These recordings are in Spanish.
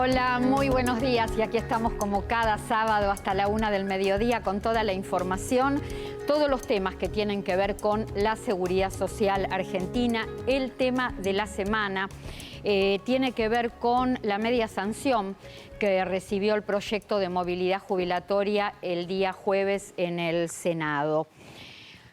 Hola, muy buenos días. Y aquí estamos como cada sábado hasta la 1 del mediodía con toda la información, todos los temas que tienen que ver con la seguridad social argentina. El tema de la semana tiene que ver con la media sanción que recibió el proyecto de movilidad jubilatoria el día jueves en el Senado.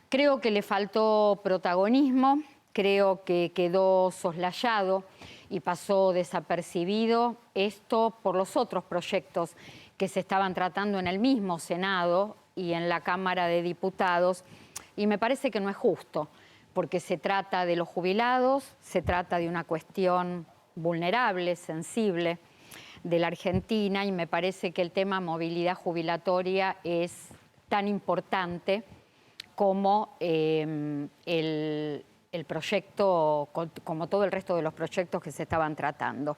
Creo que le faltó protagonismo, creo que quedó soslayado y pasó desapercibido esto por los otros proyectos que se estaban tratando en el mismo Senado y en la Cámara de Diputados, y me parece que no es justo, porque se trata de los jubilados, se trata de una cuestión vulnerable, sensible de la Argentina, y me parece que el tema movilidad jubilatoria es tan importante como el proyecto, como todo el resto de los proyectos que se estaban tratando.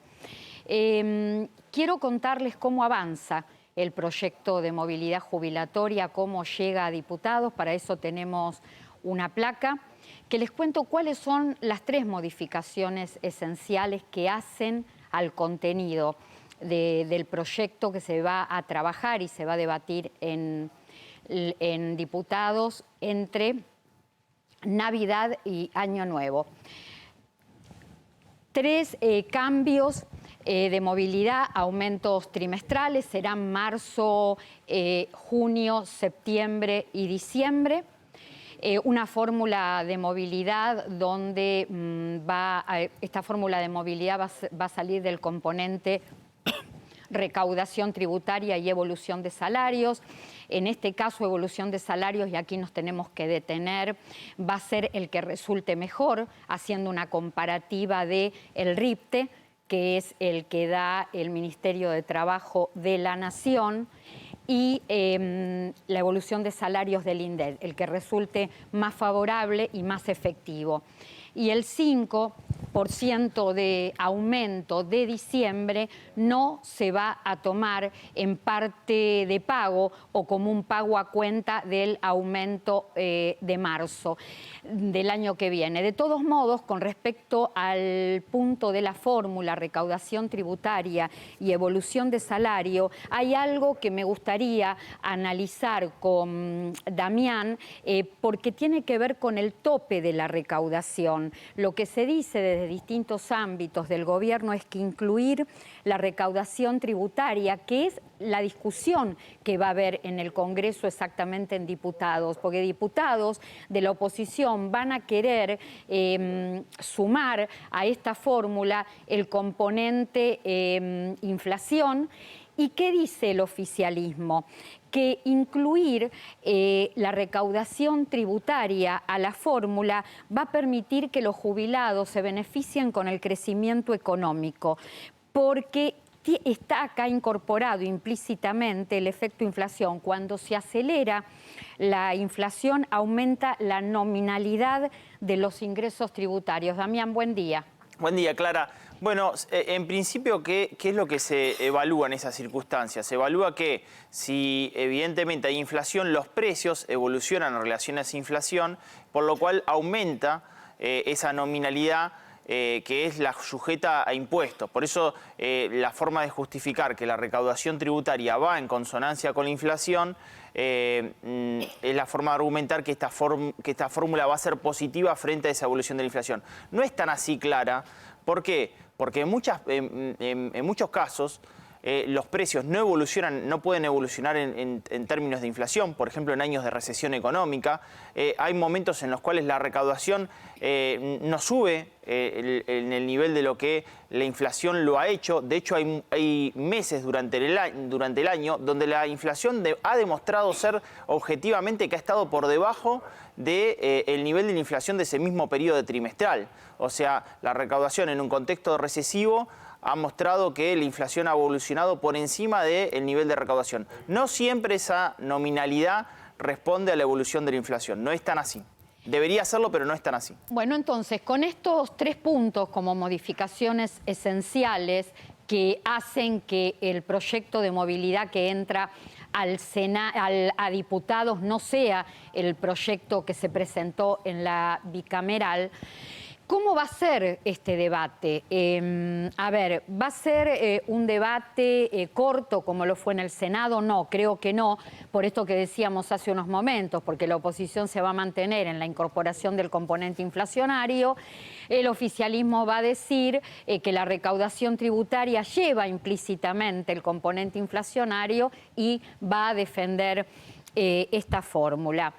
Quiero contarles cómo avanza el proyecto de movilidad jubilatoria, cómo llega a diputados. Para eso tenemos una placa que les cuento cuáles son las 3 modificaciones esenciales que hacen al contenido del proyecto que se va a trabajar y se va a debatir en diputados entre Navidad y Año Nuevo. 3 cambios de movilidad, aumentos trimestrales, serán marzo, junio, septiembre y diciembre. Una fórmula de movilidad donde esta fórmula de movilidad va a salir del componente recaudación tributaria y evolución de salarios. En este caso, evolución de salarios, y aquí nos tenemos que detener, va a ser el que resulte mejor, haciendo una comparativa del RIPTE, que es el que da el Ministerio de Trabajo de la Nación, y la evolución de salarios del INDEC, el que resulte más favorable y más efectivo. Y el 5% de aumento de diciembre no se va a tomar en parte de pago o como un pago a cuenta del aumento de marzo del año que viene. De todos modos, con respecto al punto de la fórmula recaudación tributaria y evolución de salario, hay algo que me gustaría analizar con Damián porque tiene que ver con el tope de la recaudación. Lo que se dice desde distintos ámbitos del gobierno es que incluir la recaudación tributaria, que es la discusión que va a haber en el Congreso exactamente en diputados, porque diputados de la oposición van a querer sumar a esta fórmula el componente inflación. ¿Y qué dice el oficialismo? Que incluir la recaudación tributaria a la fórmula va a permitir que los jubilados se beneficien con el crecimiento económico, porque está acá incorporado implícitamente el efecto inflación. Cuando se acelera la inflación, aumenta la nominalidad de los ingresos tributarios. Damián, buen día. Buen día, Clara. Bueno, en principio, ¿qué es lo que se evalúa en esas circunstancias? Se evalúa que si evidentemente hay inflación, los precios evolucionan en relación a esa inflación, por lo cual aumenta esa nominalidad que es la sujeta a impuestos. Por eso la forma de justificar que la recaudación tributaria va en consonancia con la inflación es la forma de argumentar que esta fórmula va a ser positiva frente a esa evolución de la inflación. No es tan así, Clara. ¿Por qué? Porque en muchos casos los precios no evolucionan, no pueden evolucionar en términos de inflación. Por ejemplo, en años de recesión económica, hay momentos en los cuales la recaudación no sube en el nivel de lo que la inflación lo ha hecho. De hecho, hay meses durante el año donde la inflación ha demostrado ser objetivamente que ha estado por debajo del nivel de la inflación de ese mismo periodo trimestral. O sea, la recaudación en un contexto recesivo ha mostrado que la inflación ha evolucionado por encima del nivel de recaudación. No siempre esa nominalidad responde a la evolución de la inflación. No es tan así. Debería hacerlo, pero no es tan así. Bueno, entonces, con estos 3 puntos como modificaciones esenciales que hacen que el proyecto de movilidad que entra a diputados no sea el proyecto que se presentó en la bicameral, ¿Cómo va a ser este debate? A ver, ¿va a ser un debate corto como lo fue en el Senado? No, creo que no, por esto que decíamos hace unos momentos, porque la oposición se va a mantener en la incorporación del componente inflacionario. El oficialismo va a decir que la recaudación tributaria lleva implícitamente el componente inflacionario y va a defender esta fórmula.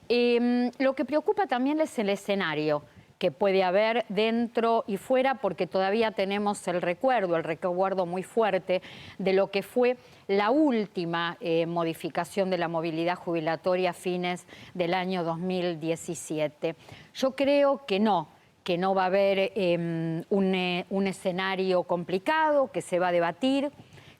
Lo que preocupa también es el escenario que puede haber dentro y fuera, porque todavía tenemos el recuerdo muy fuerte de lo que fue la última modificación de la movilidad jubilatoria a fines del año 2017. Yo creo que no va a haber un escenario complicado que se va a debatir.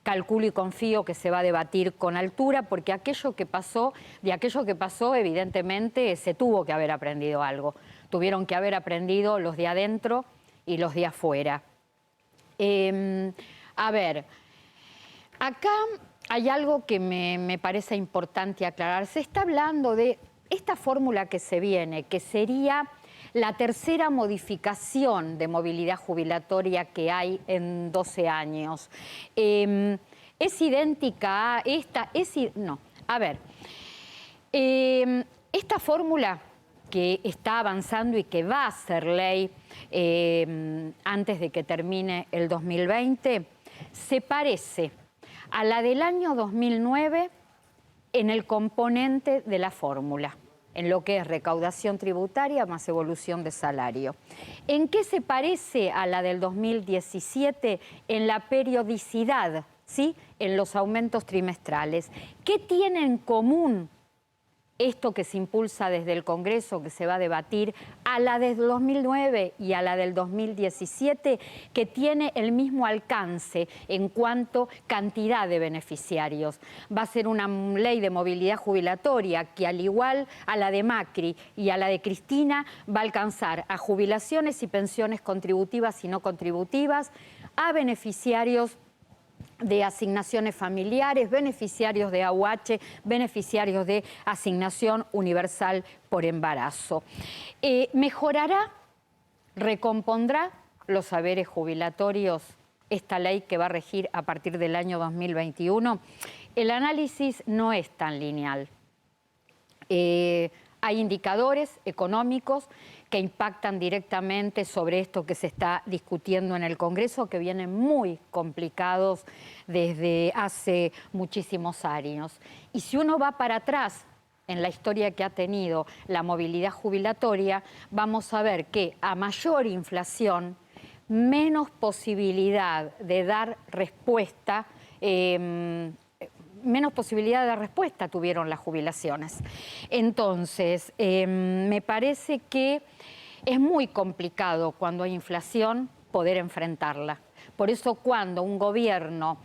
Calculo y confío que se va a debatir con altura, porque de aquello que pasó, evidentemente se tuvo que haber aprendido algo. Tuvieron que haber aprendido los de adentro y los de afuera. A ver, acá hay algo que me parece importante aclarar. Se está hablando de esta fórmula que se viene, que sería la tercera modificación de movilidad jubilatoria que hay en 12 años. ¿Es idéntica a esta? No. A ver, esta fórmula que está avanzando y que va a ser ley antes de que termine el 2020, se parece a la del año 2009 en el componente de la fórmula, en lo que es recaudación tributaria más evolución de salario. ¿En qué se parece a la del 2017? En la periodicidad, ¿sí? En los aumentos trimestrales. ¿Qué tiene en común esto que se impulsa desde el Congreso, que se va a debatir, a la del 2009 y a la del 2017, que tiene el mismo alcance en cuanto a cantidad de beneficiarios? Va a ser una ley de movilidad jubilatoria que, al igual a la de Macri y a la de Cristina, va a alcanzar a jubilaciones y pensiones contributivas y no contributivas, a beneficiarios de asignaciones familiares, beneficiarios de AUH, beneficiarios de asignación universal por embarazo. ¿Mejorará, recompondrá los saberes jubilatorios esta ley que va a regir a partir del año 2021? El análisis no es tan lineal. Hay indicadores económicos que impactan directamente sobre esto que se está discutiendo en el Congreso, que vienen muy complicados desde hace muchísimos años. Y si uno va para atrás en la historia que ha tenido la movilidad jubilatoria, vamos a ver que a mayor inflación, menos posibilidad de dar respuesta, tuvieron las jubilaciones. Entonces, me parece que es muy complicado cuando hay inflación poder enfrentarla. Por eso, cuando un gobierno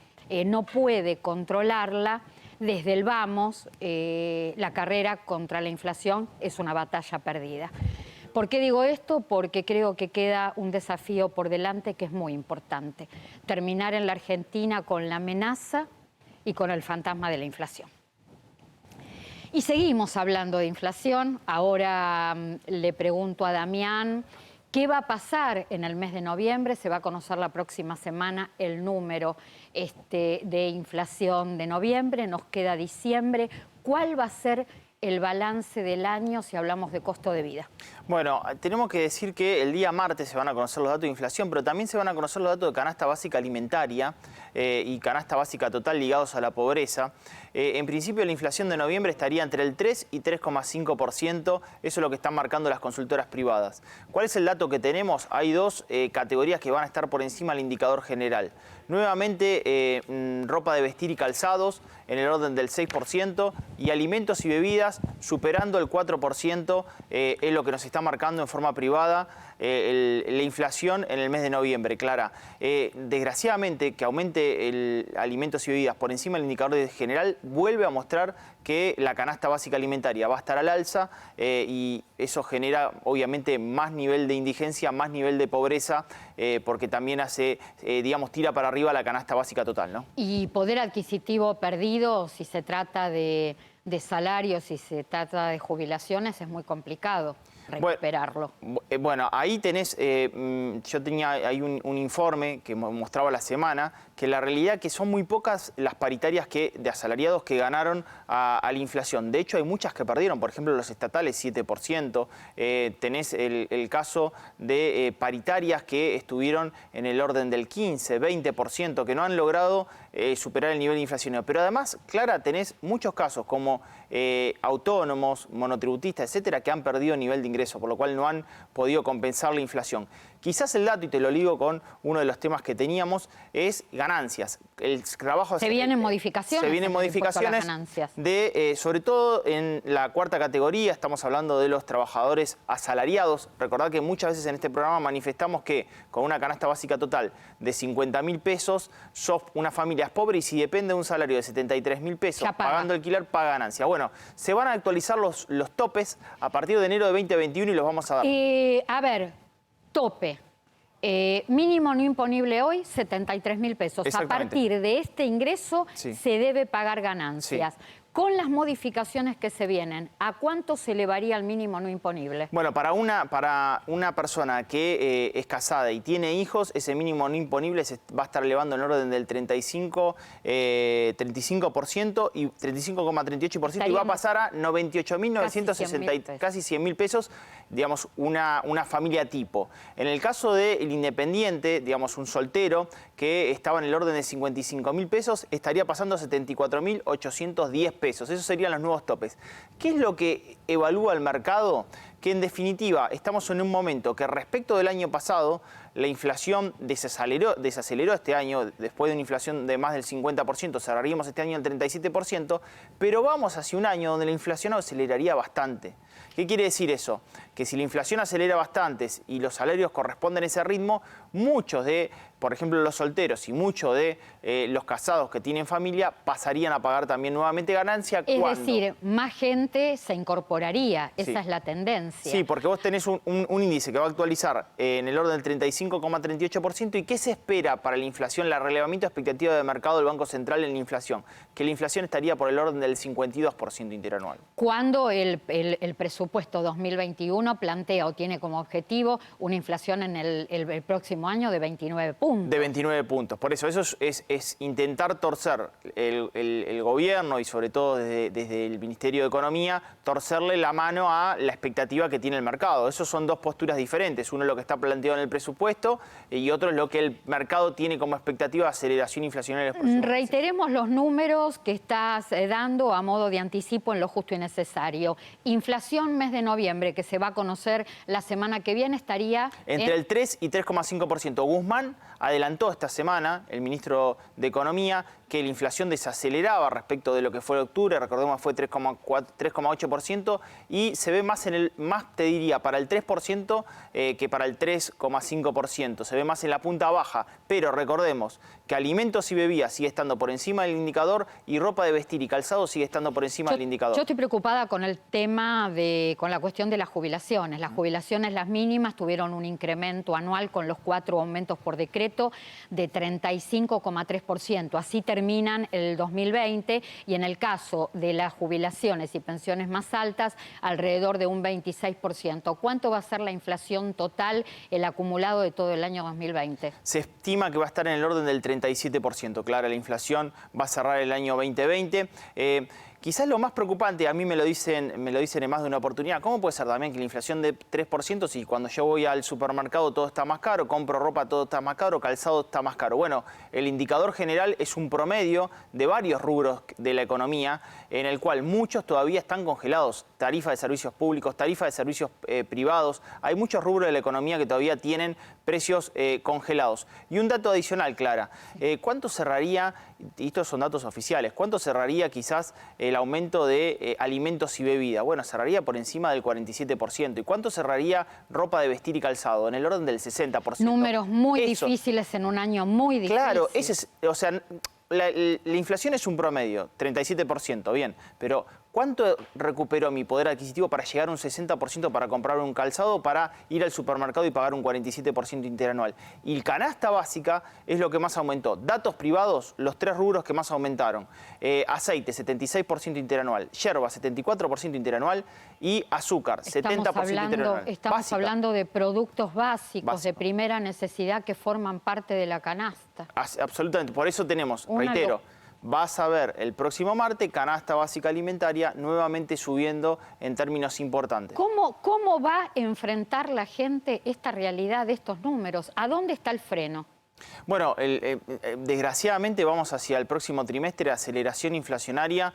no puede controlarla, desde el vamos, la carrera contra la inflación es una batalla perdida. ¿Por qué digo esto? Porque creo que queda un desafío por delante que es muy importante. Terminar en la Argentina con la amenaza y con el fantasma de la inflación. Y seguimos hablando de inflación. Ahora le pregunto a Damián, ¿qué va a pasar en el mes de noviembre? Se va a conocer la próxima semana el número de inflación de noviembre, nos queda diciembre. ¿Cuál va a ser el balance del año si hablamos de costo de vida? Bueno, tenemos que decir que el día martes se van a conocer los datos de inflación, pero también se van a conocer los datos de canasta básica alimentaria y canasta básica total ligados a la pobreza. En principio, la inflación de noviembre estaría entre el 3 y 3,5%. Eso es lo que están marcando las consultoras privadas. ¿Cuál es el dato que tenemos? Hay dos categorías que van a estar por encima del indicador general. Nuevamente, ropa de vestir y calzados en el orden del 6% y alimentos y bebidas superando el 4%, es lo que nos está marcando en forma privada la inflación en el mes de noviembre, Clara. Desgraciadamente, que aumente el alimentos y bebidas por encima del indicador general vuelve a mostrar que la canasta básica alimentaria va a estar al alza y eso genera obviamente más nivel de indigencia, más nivel de pobreza, porque también hace, digamos, tira para arriba la canasta básica total, ¿no? Y poder adquisitivo perdido, si se trata de salarios, si se trata de jubilaciones, es muy complicado. recuperarlo. Bueno, ahí tenés, yo tenía ahí un informe que mostraba la semana, que la realidad es que son muy pocas las paritarias de asalariados que ganaron a la inflación. De hecho, hay muchas que perdieron, por ejemplo, los estatales 7%. Tenés el caso de paritarias que estuvieron en el orden del 15, 20%, que no han logrado superar el nivel inflacionario. Pero además, Clara, tenés muchos casos como autónomos, monotributistas, etcétera, que han perdido nivel de ingreso, por lo cual no han podido compensar la inflación. Quizás el dato, y te lo ligo con uno de los temas que teníamos, es ganancias. El trabajo se vienen modificaciones. Se vienen modificaciones de, sobre todo en la cuarta categoría, estamos hablando de los trabajadores asalariados. Recordad que muchas veces en este programa manifestamos que con una canasta básica total de 50.000 pesos, sos una familia pobre y si depende de un salario de 73.000 pesos, pagando alquiler, paga ganancia. Bueno, se van a actualizar los topes a partir de enero de 2021 y los vamos a dar. A ver, tope. Mínimo no imponible hoy, 73.000 pesos. A partir de este ingreso se debe pagar ganancias. Sí. Con las modificaciones que se vienen, ¿a cuánto se elevaría el mínimo no imponible? Bueno, para una persona que es casada y tiene hijos, ese mínimo no imponible se va a estar elevando en orden del 35% y 35,38% y va a pasar a 98.960, casi 100.000 pesos, digamos, una familia tipo. En el caso del independiente, digamos, un soltero que estaba en el orden de 55.000 pesos, estaría pasando a 74.810 pesos. Esos serían los nuevos topes. ¿Qué es lo que evalúa el mercado? Que en definitiva estamos en un momento que respecto del año pasado la inflación desaceleró este año, después de una inflación de más del 50%, cerraríamos este año el 37%, pero vamos hacia un año donde la inflación aceleraría bastante. ¿Qué quiere decir eso? Que si la inflación acelera bastante y los salarios corresponden a ese ritmo, muchos de, por ejemplo, los solteros y muchos de los casados que tienen familia pasarían a pagar también nuevamente ganancia. Es decir, más gente se incorporaría, esa es la tendencia. Sí, porque vos tenés un índice que va a actualizar en el orden del 35,38%. ¿Y qué se espera para la inflación? La relevamiento expectativa de mercado del Banco Central en la inflación, que la inflación estaría por el orden del 52% interanual. Cuando el presupuesto 2021 plantea o tiene como objetivo una inflación en el próximo año de 29 puntos. De 29 puntos. Por eso es intentar torcer el gobierno y sobre todo desde el Ministerio de Economía, torcerle la mano a la expectativa que tiene el mercado. Esas son dos posturas diferentes. Uno es lo que está planteado en el presupuesto y otro es lo que el mercado tiene como expectativa de aceleración inflacionaria. Reiteremos los números que estás dando a modo de anticipo en lo justo y necesario. Inflación mes de noviembre, que se va a conocer la semana que viene, estaría entre el 3 y 3,5%. Guzmán adelantó esta semana, el ministro de Economía, que la inflación desaceleraba respecto de lo que fue octubre, recordemos fue 3,8% y se ve más te diría, para el 3% que para el 3,5%. Se ve más en la punta baja, pero recordemos que alimentos y bebidas sigue estando por encima del indicador y ropa de vestir y calzado sigue estando por encima del indicador. Yo estoy preocupada con el tema con la cuestión de las jubilaciones. Las jubilaciones, las mínimas, tuvieron un incremento anual con los 4 aumentos por decreto de 35,3%. Así terminan el 2020 y en el caso de las jubilaciones y pensiones más altas, alrededor de un 26%. ¿Cuánto va a ser la inflación total, el acumulado de todo el año 2020? Se estima que va a estar en el orden del 37%. Clara, la inflación va a cerrar el año 2020. Quizás lo más preocupante, a mí me lo dicen en más de una oportunidad, ¿cómo puede ser también que la inflación de 3% si cuando yo voy al supermercado todo está más caro, compro ropa todo está más caro, calzado está más caro? Bueno, el indicador general es un promedio de varios rubros de la economía en el cual muchos todavía están congelados. Tarifa de servicios públicos, tarifa de servicios privados. Hay muchos rubros de la economía que todavía tienen precios congelados. Y un dato adicional, Clara, ¿cuánto cerraría, y estos son datos oficiales, cuánto cerraría quizás el aumento de alimentos y bebida? Bueno, cerraría por encima del 47%. ¿Y cuánto cerraría ropa de vestir y calzado? En el orden del 60%. Números muy difíciles en un año muy difícil. Claro, ese es, o sea, la inflación es un promedio, 37%, bien, pero ¿cuánto recuperó mi poder adquisitivo para llegar a un 60% para comprar un calzado, para ir al supermercado y pagar un 47% interanual? Y canasta básica es lo que más aumentó. Datos privados, los 3 rubros que más aumentaron. Aceite, 76% interanual. Yerba, 74% interanual. Y azúcar, 70% interanual. Estamos hablando de productos básicos, de primera necesidad que forman parte de la canasta. Absolutamente. Por eso tenemos, reitero, vas a ver el próximo martes canasta básica alimentaria nuevamente subiendo en términos importantes. ¿Cómo va a enfrentar la gente esta realidad de estos números? ¿A dónde está el freno? Bueno, desgraciadamente vamos hacia el próximo trimestre aceleración inflacionaria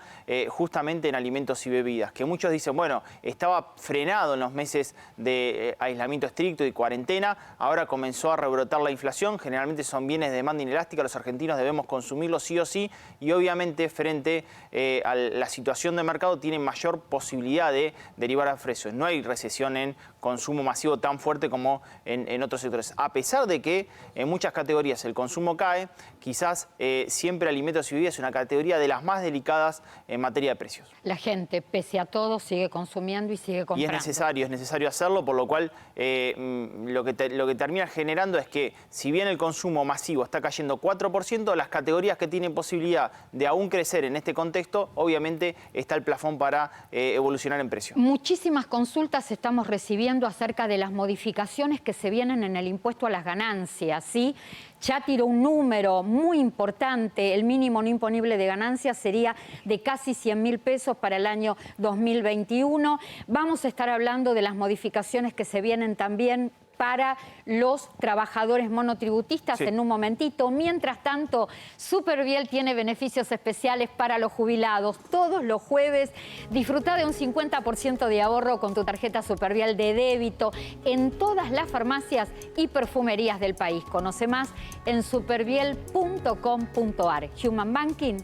justamente en alimentos y bebidas, que muchos dicen, bueno, estaba frenado en los meses de aislamiento estricto y cuarentena, ahora comenzó a rebrotar la inflación, generalmente son bienes de demanda inelástica, los argentinos debemos consumirlos sí o sí, y obviamente frente a la situación de mercado tienen mayor posibilidad de derivar a precios. No hay recesión en consumo masivo tan fuerte como en otros sectores, a pesar de que en muchas categorías el consumo cae, quizás siempre alimentos y bebidas es una categoría de las más delicadas en materia de precios. La gente, pese a todo, sigue consumiendo y sigue comprando. Y es necesario hacerlo, por lo cual lo que termina generando es que si bien el consumo masivo está cayendo 4%, las categorías que tienen posibilidad de aún crecer en este contexto, obviamente está el plafón para evolucionar en precio. Muchísimas consultas estamos recibiendo acerca de las modificaciones que se vienen en el impuesto a las ganancias, ¿sí? Ya tiró un número muy importante, el mínimo no imponible de ganancias sería de casi 100.000 pesos para el año 2021. Vamos a estar hablando de las modificaciones que se vienen también para los trabajadores monotributistas en un momentito. Mientras tanto, Superviel tiene beneficios especiales para los jubilados. Todos los jueves disfruta de un 50% de ahorro con tu tarjeta Superviel de débito en todas las farmacias y perfumerías del país. Conoce más en superviel.com.ar. Human Banking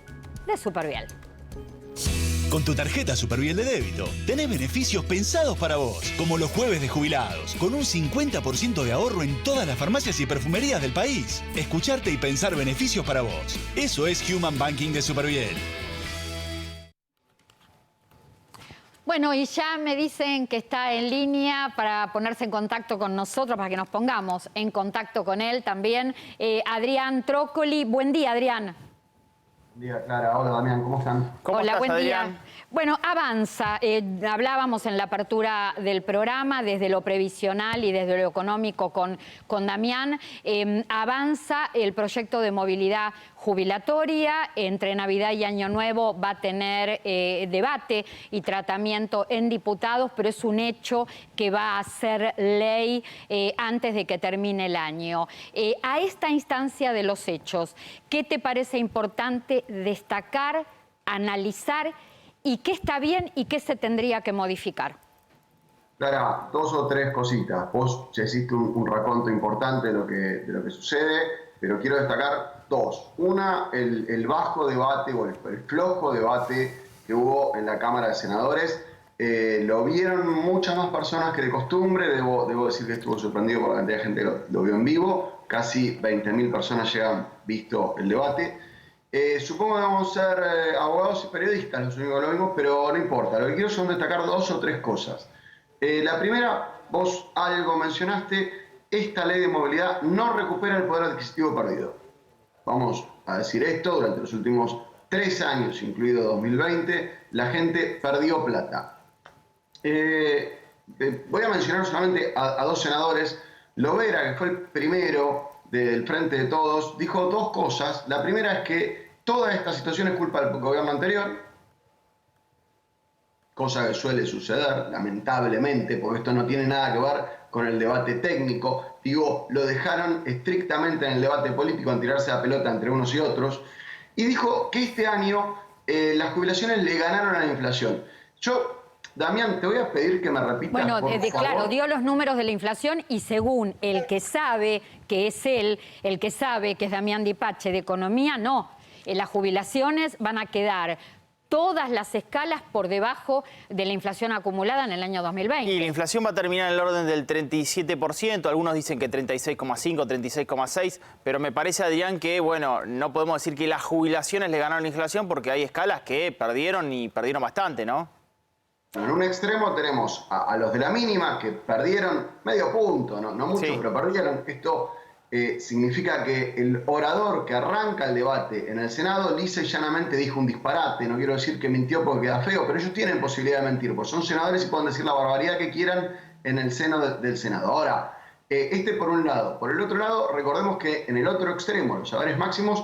de Superviel. Con tu tarjeta Superviel de débito, tenés beneficios pensados para vos, como los jueves de jubilados, con un 50% de ahorro en todas las farmacias y perfumerías del país. Escucharte y pensar beneficios para vos. Eso es Human Banking de Superviel. Bueno, y ya me dicen que está en línea para ponerse en contacto con nosotros, para que nos pongamos en contacto con él también. Adrián Trócoli. Buen día, Adrián. Buen día, Clara. Hola, Damián. ¿Cómo están? Hola, buen Adrián? día. Bueno, avanza. Hablábamos en la apertura del programa desde lo previsional y desde lo económico con Damián. Avanza el proyecto de movilidad jubilatoria. Entre Navidad y Año Nuevo va a tener debate y tratamiento en diputados, pero es un hecho que va a ser ley antes de que termine el año. A esta instancia de los hechos, ¿qué te parece importante destacar, analizar y qué está bien y qué se tendría que modificar? Clara, 2 o 3 cositas. Vos ya hiciste un raconto importante de lo que sucede, pero quiero destacar 2. Una, el bajo debate o el flojo debate que hubo en la Cámara de Senadores. Lo vieron muchas más personas que de costumbre. Debo decir que estuvo sorprendido por la cantidad de gente que lo vio en vivo. Casi 20.000 personas ya han visto el debate. Supongo que vamos a ser abogados y periodistas, los únicos que lo vimos, pero no importa. Lo que quiero son destacar 2 o 3 cosas. La primera, vos algo mencionaste, esta ley de movilidad no recupera el poder adquisitivo perdido. Vamos a decir esto, durante los últimos 3 años, incluido 2020, la gente perdió plata. Voy a mencionar solamente a 2 senadores. Lovera, que fue el primero del Frente de Todos, dijo 2 cosas. La primera es que toda esta situación es culpa del gobierno anterior, cosa que suele suceder, lamentablemente, porque esto no tiene nada que ver con el debate técnico. Digo, lo dejaron estrictamente en el debate político, en tirarse la pelota entre unos y otros. Y dijo que este año las jubilaciones le ganaron a la inflación. Damián, te voy a pedir que me repitas, por favor. Claro, dio los números de la inflación y según el que sabe que es él, el que sabe que es Damián Dipache de Economía, no. Las jubilaciones van a quedar todas las escalas por debajo de la inflación acumulada en el año 2020. Y la inflación va a terminar en el orden del 37%, algunos dicen que 36,5, 36,6, pero me parece, Adrián, que bueno, no podemos decir que las jubilaciones le ganaron la inflación porque hay escalas que perdieron y perdieron bastante, ¿no? En un extremo tenemos a los de la mínima que perdieron medio punto, no mucho, sí, pero perdieron. Esto significa que el orador que arranca el debate en el Senado lisa y llanamente dijo un disparate. No quiero decir que mintió porque queda feo, pero ellos tienen posibilidad de mentir, porque son senadores y pueden decir la barbaridad que quieran en el seno del Senado. Ahora, por un lado. Por el otro lado, recordemos que en el otro extremo, los salares máximos,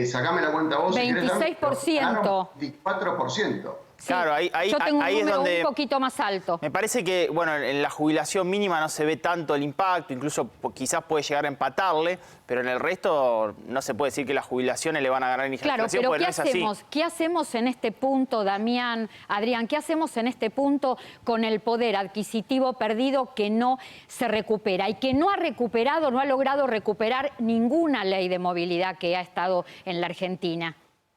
sacame la cuenta vos. 26%. Si querés, 24%. Sí, claro, yo tengo un ahí número es donde un poquito más alto. Me parece que, bueno, en la jubilación mínima no se ve tanto el impacto, incluso quizás puede llegar a empatarle, pero en el resto no se puede decir que las jubilaciones le van a ganar en inflación. Claro, pero ¿qué hacemos? ¿Qué hacemos en este punto, Damián, Adrián? ¿Qué hacemos en este punto con el poder adquisitivo perdido que no se recupera y que no ha logrado recuperar ninguna ley de movilidad que ha estado en la Argentina?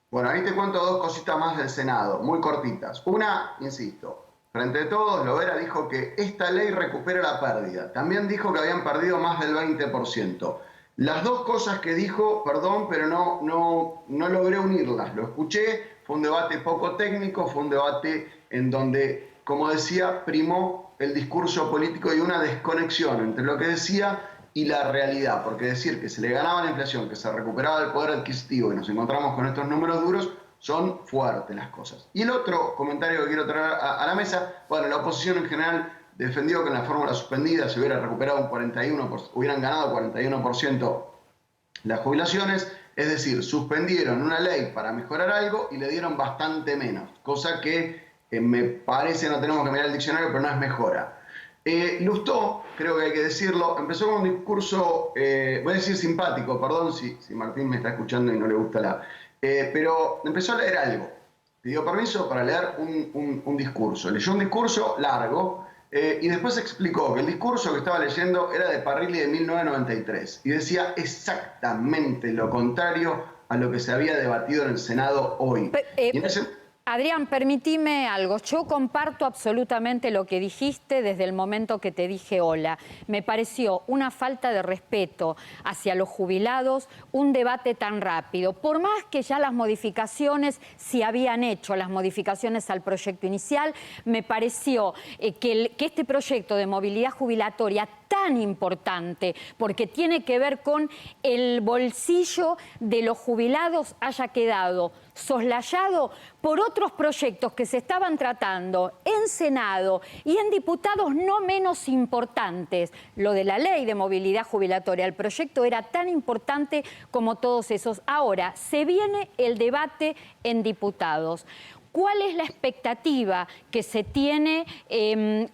Bueno, ahí te cuento dos cositas más del Senado, muy cortitas. Una, insisto, frente a todos, Lovera dijo que esta ley recupera la pérdida. También dijo que habían perdido más del 20%. Las dos cosas que dijo, perdón, pero no logré unirlas. Lo escuché, fue un debate poco técnico, fue un debate en donde, como decía, primó el discurso político y una desconexión entre lo que decía y la realidad, porque decir que se le ganaba la inflación, que se recuperaba el poder adquisitivo y nos encontramos con estos números duros, son fuertes las cosas. Y el otro comentario que quiero traer a la mesa, bueno, la oposición en general defendió que en la fórmula suspendida se hubiera recuperado hubieran ganado 41% las jubilaciones, es decir, suspendieron una ley para mejorar algo y le dieron bastante menos, cosa que me parece, no tenemos que mirar el diccionario, pero no es mejora. Lustó, creo que hay que decirlo, empezó con un discurso, voy a decir simpático, perdón si Martín me está escuchando y no le gusta pero empezó a leer algo. Pidió permiso para leer un discurso. Leyó un discurso largo y después explicó que el discurso que estaba leyendo era de Parrilli de 1993 y decía exactamente lo contrario a lo que se había debatido en el Senado hoy. Adrián, permitime algo. Yo comparto absolutamente lo que dijiste desde el momento que te dije hola. Me pareció una falta de respeto hacia los jubilados, un debate tan rápido. Por más que ya las modificaciones, si habían hecho las modificaciones al proyecto inicial, me pareció que este proyecto de movilidad jubilatoria tan importante, porque tiene que ver con el bolsillo de los jubilados, haya quedado soslayado por otros proyectos que se estaban tratando en Senado y en diputados no menos importantes. Lo de la ley de movilidad jubilatoria, el proyecto era tan importante como todos esos. Ahora, se viene el debate en diputados. ¿Cuál es la expectativa que se tiene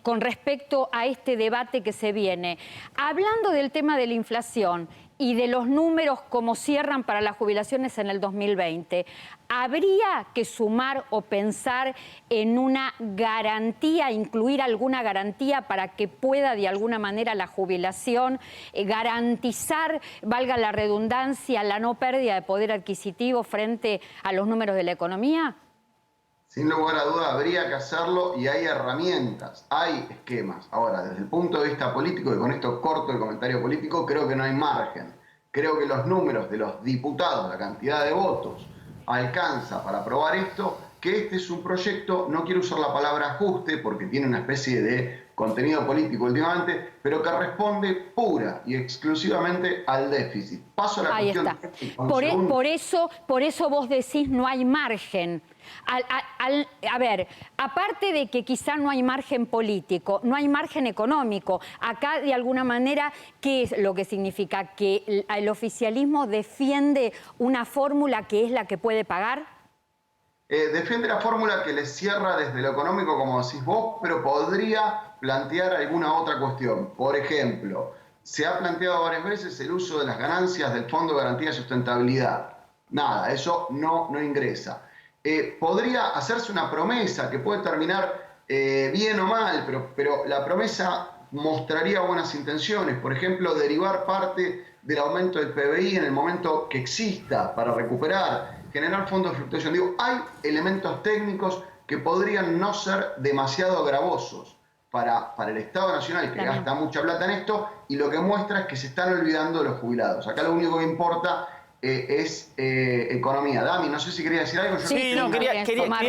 con respecto a este debate que se viene? Hablando del tema de la inflación y de los números como cierran para las jubilaciones en el 2020, ¿habría que sumar o pensar en una garantía, incluir alguna garantía para que pueda de alguna manera la jubilación garantizar, valga la redundancia, la no pérdida de poder adquisitivo frente a los números de la economía? Sin lugar a duda habría que hacerlo y hay herramientas, hay esquemas. Ahora, desde el punto de vista político, y con esto corto el comentario político, creo que no hay margen. Creo que los números de los diputados, la cantidad de votos, alcanza para aprobar esto, que este es un proyecto, no quiero usar la palabra ajuste porque tiene una especie de contenido político últimamente, pero que responde pura y exclusivamente al déficit. Paso a la Ahí cuestión. Está. Por eso vos decís no hay margen. A ver, aparte de que quizá no hay margen político, no hay margen económico, acá de alguna manera, ¿qué es lo que significa? ¿Que el oficialismo defiende una fórmula que es la que puede pagar? Defiende la fórmula que les cierra desde lo económico, como decís vos, pero podría plantear alguna otra cuestión. Por ejemplo, se ha planteado varias veces el uso de las ganancias del Fondo de Garantía de Sustentabilidad. Nada, eso no ingresa. Podría hacerse una promesa que puede terminar bien o mal, pero la promesa mostraría buenas intenciones. Por ejemplo, derivar parte del aumento del PBI en el momento que exista para recuperar generar fondos de fluctuación. Digo, hay elementos técnicos que podrían no ser demasiado gravosos para el Estado Nacional, que gasta mucha plata en esto, y lo que muestra es que se están olvidando de los jubilados. Acá lo único que importa es economía. Dami, no sé si quería decir algo. Sí, no, quería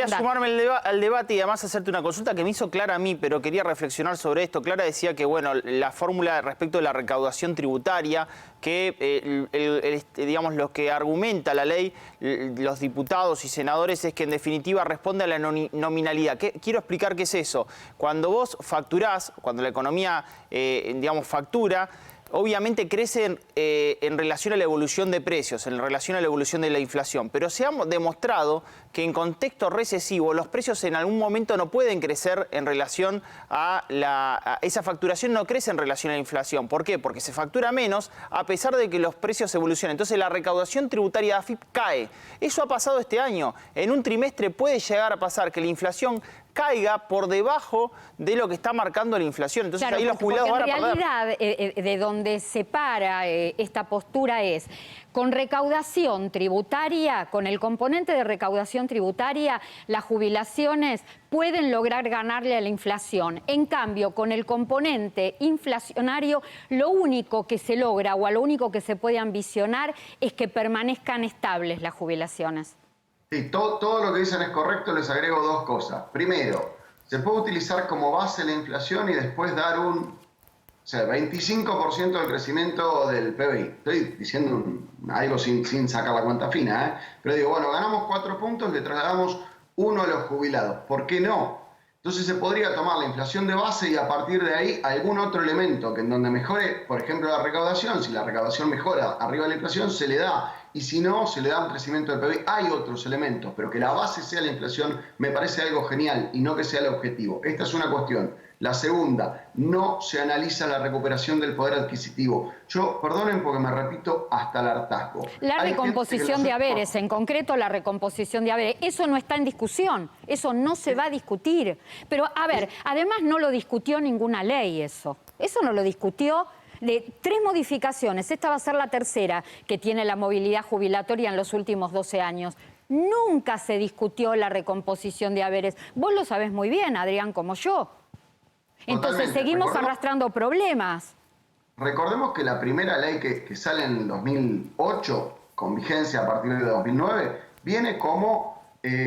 sumarme al debate y además hacerte una consulta que me hizo Clara a mí, pero quería reflexionar sobre esto. Clara decía que, bueno, la fórmula respecto de la recaudación tributaria, que, digamos, lo que argumenta la ley, los diputados y senadores, es que en definitiva responde a la nominalidad. Quiero explicar qué es eso. Cuando vos facturás, cuando la economía, digamos, factura, obviamente crece en relación a la evolución de precios, en relación a la evolución de la inflación. Pero se ha demostrado que en contexto recesivo los precios en algún momento no pueden crecer en relación a esa facturación no crece en relación a la inflación. ¿Por qué? Porque se factura menos a pesar de que los precios evolucionan. Entonces la recaudación tributaria de AFIP cae. Eso ha pasado este año. En un trimestre puede llegar a pasar que la inflación caiga por debajo de lo que está marcando la inflación. Entonces claro, ahí los jubilados van a perder. En realidad, de donde se para esta postura es con recaudación tributaria, con el componente de recaudación tributaria, las jubilaciones pueden lograr ganarle a la inflación. En cambio, con el componente inflacionario, lo único que se logra o a lo único que se puede ambicionar es que permanezcan estables las jubilaciones. Sí, todo lo que dicen es correcto, les agrego dos cosas. Primero, se puede utilizar como base la inflación y después dar un 25% del crecimiento del PBI. Estoy diciendo algo sin sacar la cuenta fina, ¿eh? Pero digo, bueno, ganamos 4 puntos, le trasladamos 1 a los jubilados. ¿Por qué no? Entonces se podría tomar la inflación de base y a partir de ahí algún otro elemento que en donde mejore, por ejemplo, la recaudación. Si la recaudación mejora arriba de la inflación, se le da. Y si no, se le da un crecimiento del PBI. Hay otros elementos, pero que la base sea la inflación me parece algo genial y no que sea el objetivo. Esta es una cuestión. La segunda, no se analiza la recuperación del poder adquisitivo. Yo, perdonen porque me repito hasta el hartazgo. La recomposición de haberes, en concreto la recomposición de haberes, eso no está en discusión, eso no se va a discutir. Pero, a ver, además no lo discutió ninguna ley eso no lo discutió. De 3 modificaciones, esta va a ser la tercera que tiene la movilidad jubilatoria en los últimos 12 años. Nunca se discutió la recomposición de haberes. Vos lo sabés muy bien, Adrián, como yo. Entonces seguimos arrastrando problemas. Recordemos que la primera ley que sale en el 2008, con vigencia a partir de 2009, viene como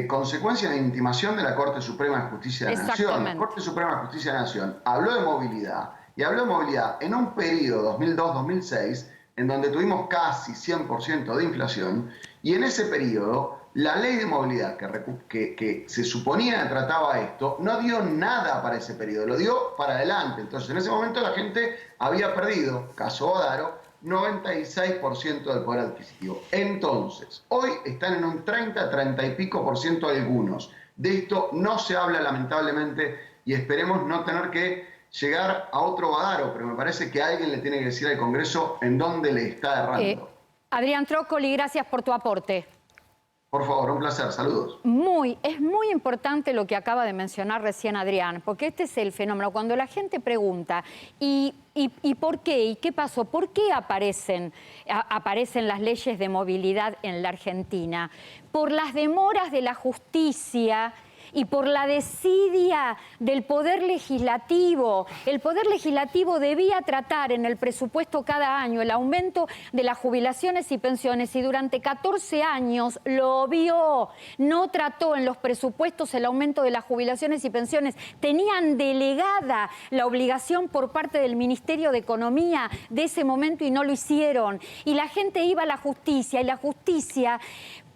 consecuencia de intimación de la Corte Suprema de Justicia de la Nación. La Corte Suprema de Justicia de la Nación habló de movilidad, y habló de movilidad en un periodo 2002-2006, en donde tuvimos casi 100% de inflación, y en ese periodo la ley de movilidad que se suponía que trataba esto no dio nada para ese periodo, lo dio para adelante. Entonces en ese momento la gente había perdido, caso Bodaro, 96% del poder adquisitivo. Entonces, hoy están en un 30 y pico por ciento algunos. De esto no se habla lamentablemente y esperemos no tener que llegar a otro Bodaro, pero me parece que alguien le tiene que decir al Congreso en dónde le está errando. Adrián Trócoli, gracias por tu aporte. Por favor, un placer, saludos. Es muy importante lo que acaba de mencionar recién Adrián, porque este es el fenómeno. Cuando la gente pregunta, ¿y por qué? ¿Y qué pasó? ¿Por qué aparecen las leyes de movilidad en la Argentina? Por las demoras de la justicia y por la desidia del Poder Legislativo. El Poder Legislativo debía tratar en el presupuesto cada año el aumento de las jubilaciones y pensiones y durante 14 años lo vio. No trató en los presupuestos el aumento de las jubilaciones y pensiones. Tenían delegada la obligación por parte del Ministerio de Economía de ese momento y no lo hicieron. Y la gente iba a la justicia y la justicia,